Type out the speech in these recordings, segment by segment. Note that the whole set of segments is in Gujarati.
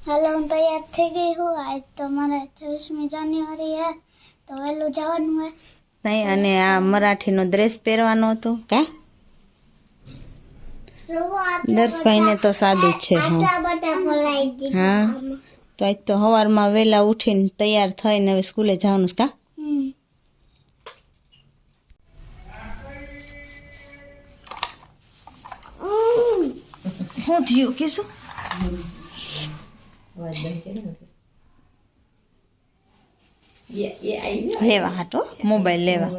हेलो हम तैयार થઈ ગઈ હું આજ તમારે 24મી જાન્યુઆરી है તો વેલું જવાનું है નહીં અને આ મરાઠીનો ડ્રેસ પહેરવાનો હતો કા દર્શભાઈને તો સાદું જ છે હા તો આજ તો સવારમાં વહેલા ઉઠીને તૈયાર થઈને હવે સ્કૂલે જવાનું છે કા શું થયું કે શું લેવા હાટો મોબાઈલ લેવા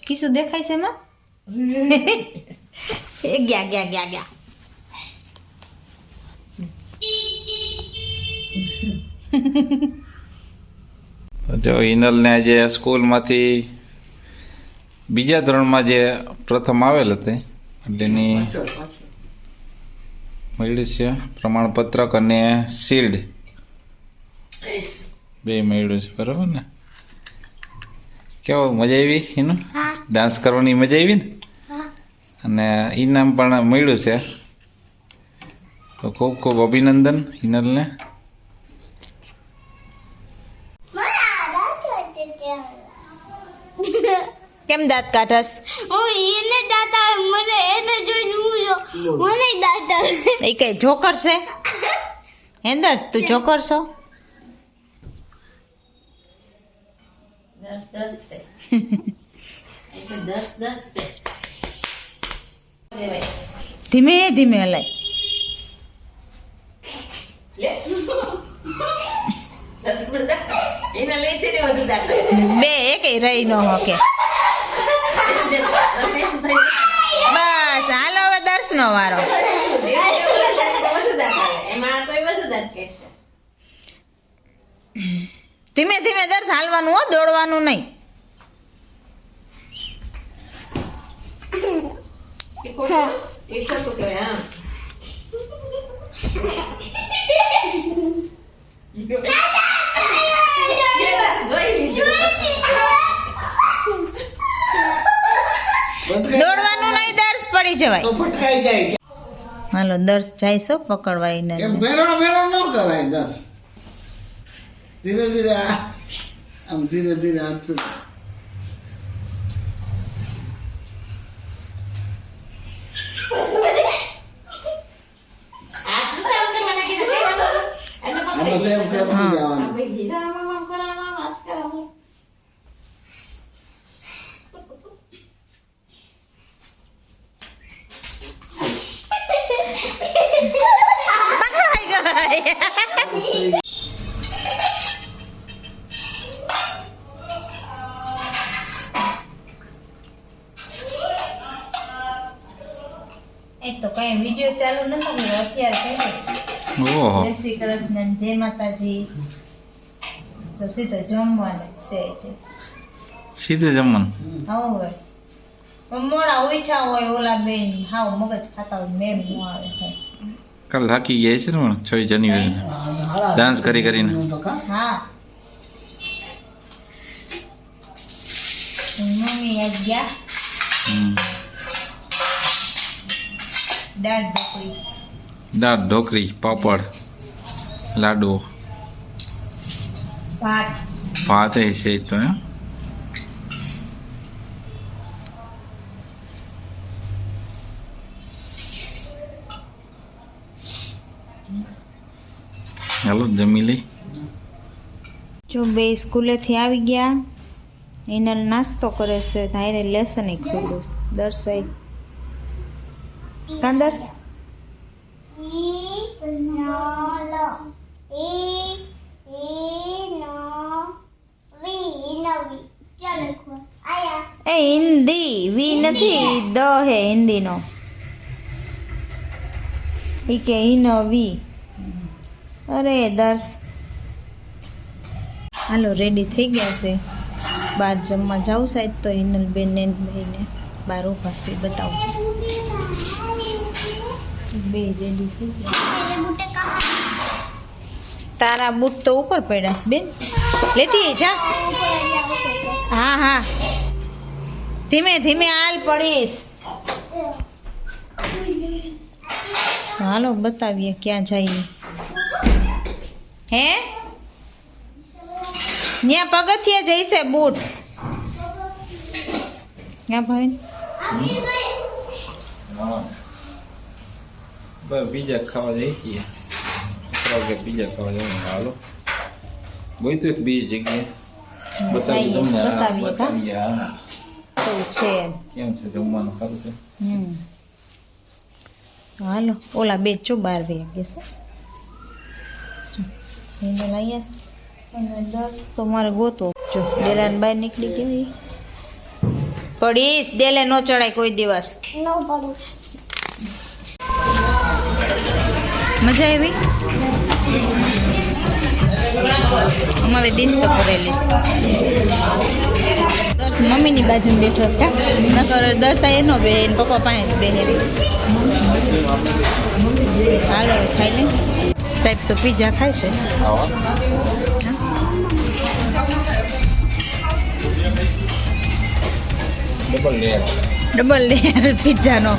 કીશું દેખાય છે એમાં એ ગયા ગયા ગયા ગયા જો હિનલને આજે સ્કૂલમાંથી બીજા ધોરણમાં જે પ્રથમ આવેલ હતી એટલે એની મળ્યું છે પ્રમાણપત્રક અને શિલ્ડ બે મળ્યું છે બરાબર ને કેવો મજા આવી એનું ડાન્સ કરવાની મજા આવી ને અને ઇનામ પણ મળ્યું છે તો ખૂબ ખૂબ અભિનંદન હિનલને કેમ દાંત કાઢસ એને દાંત આવે મને એને જોઈને હું મને દાંત આવે એ કઈ જોકર છે હેન્દસ તું જોકર છો 10 છે ધીમે ધીમે હલાય બે એક રહી નો હોકે બસ હાલો હવે દર્શનો વારો ધીમે ધીમે દર્શ હાલવાનું હો દોડવાનું નહીં દોડવાનું નહીં દર્શ પડી જવાય હાલો દર્શ જાય છો પકડવા એને ધીરે ધીરે આમ ધીરે ધીરે હાથ એ તો કઈ વિડિયો ચાલુ નતો કર્યો અત્યારે કર્યો ઓહો જય શ્રી કૃષ્ણ જય માતાજી તો સીધો જમવાનું છે સીધું જમવાનું હવે પણ મોડા ઉઠ્યા હોય ઓલા બેન હાવ મગજ ખાતા હોય મેમ નો આવે કાલ થાકી ગયા છે ને પણ 6 જાન્યુઆરી ડાન્સ કરી કરીને હા મમ્મી આજ ગયા દાળ ઢોકળી પાપડ લાડુ ભાત એ છે તો હાલો જમી લઈ જો બે સ્કૂલેથી આવી ગયા એને નાસ્તો કરે છે ધારે લેસન ખોલ્યું દર્શાઈ કાંદર્સ એ હિન્દી વી નથી દ હે હિન્દી નો ઈ કે હિનો વી અરે દર્શ હાલો રેડી થઈ ગયા છે બહાર જમવા જાઉં સાહેબ તો હિનલ બેન ને ભાઈને બહાર ઉભા છે બતાવું બે રેડી થઈ ગયા તારા બૂટ તો ઉપર પડ્યા છે બેન લેતી જા હા હા ધીમે ધીમે હાલ પડીશ હાલો બતાવીએ ક્યાં જઈએ. હે ત્યાં પગથિયે જઈશે બૂટ. ક્યાં ભાઈ બસ બીજા ખાવા જઈએ છીએ. છોકરાઓ બીજા ખાવા જવાનું હાલો. બોય તો એક બીજી જગ્યાએ બતાવી તમને. બતાવીએ હા એવું છે. કેમ છે જમવાનું સારું છે. હાલો ઓલા બે ચો 12 વાગે છે લઈએ તો મારે ગોતો જો ડેલાને બહાર નીકળી ગઈ પડીશ. ડેલે નો ચડાય કોઈ દિવસ. ન પડું. મજા આવી. અમારે ડીશ તો કરેલી દર્શ મમ્મીની બાજુમાં બેઠો છે નકર દર્શ એનો બે પપ્પા પાસે જ બેહે. હાલો ખાઈ લે. સાહેબ તો પીઝા ખાય છે. ડબલ લેયર પીઝાનો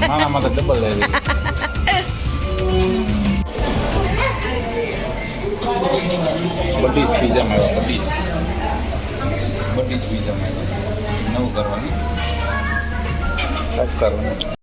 નાનામાં તો ડબલ લેયર. બડીસ પીઝા મળ્યો. બડીસ પીઝા મળ્યો. નવું કરવાની કરવાનું.